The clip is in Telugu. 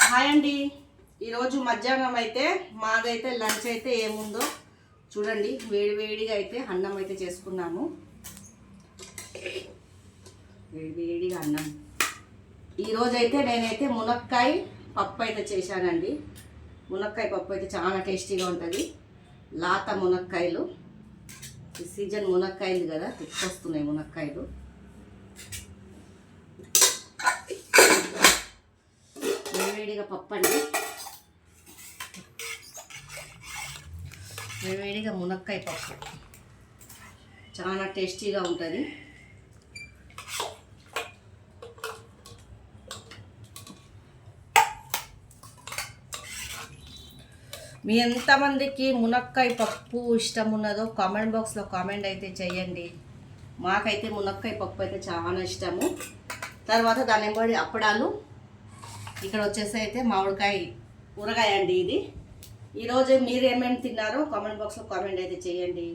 హాయ్ అండి. ఈరోజు మధ్యాహ్నం అయితే మాదైతే లంచ్ అయితే ఏముందో చూడండి. వేడివేడిగా అయితే అన్నం అయితే చేసుకున్నాము. వేడివేడిగా అన్నం. ఈరోజైతే నేనైతే మునక్కాయ పప్పు అయితే చేశానండి. మునక్కాయ పప్పు అయితే చాలా టేస్టీగా ఉంటుంది. లాత మునక్కాయలు, ఈ సీజన్ మునక్కాయలు కదా, వస్తున్నాయి మునక్కాయలు. వేడివేడిగా పప్పు అండి, వేడివేడిగా మునక్కాయ పప్పు చాలా టేస్టీగా ఉంటుంది. మీ ఎంతమందికి మునక్కాయ పప్పు ఇష్టం ఉన్నదో కామెంట్ బాక్స్లో కామెంట్ అయితే చేయండి. మాకైతే మునక్కాయ పప్పు అయితే చాలా ఇష్టము. తర్వాత దాని వెంబడి అప్పడాలు. ఇక్కడ వచ్చేసి అయితే మామిడికాయ ఊరగాయ అండి ఇది. ఈరోజు మీరు ఏమేమి తిన్నారో కామెంట్ బాక్స్లో కామెంట్ అయితే చేయండి.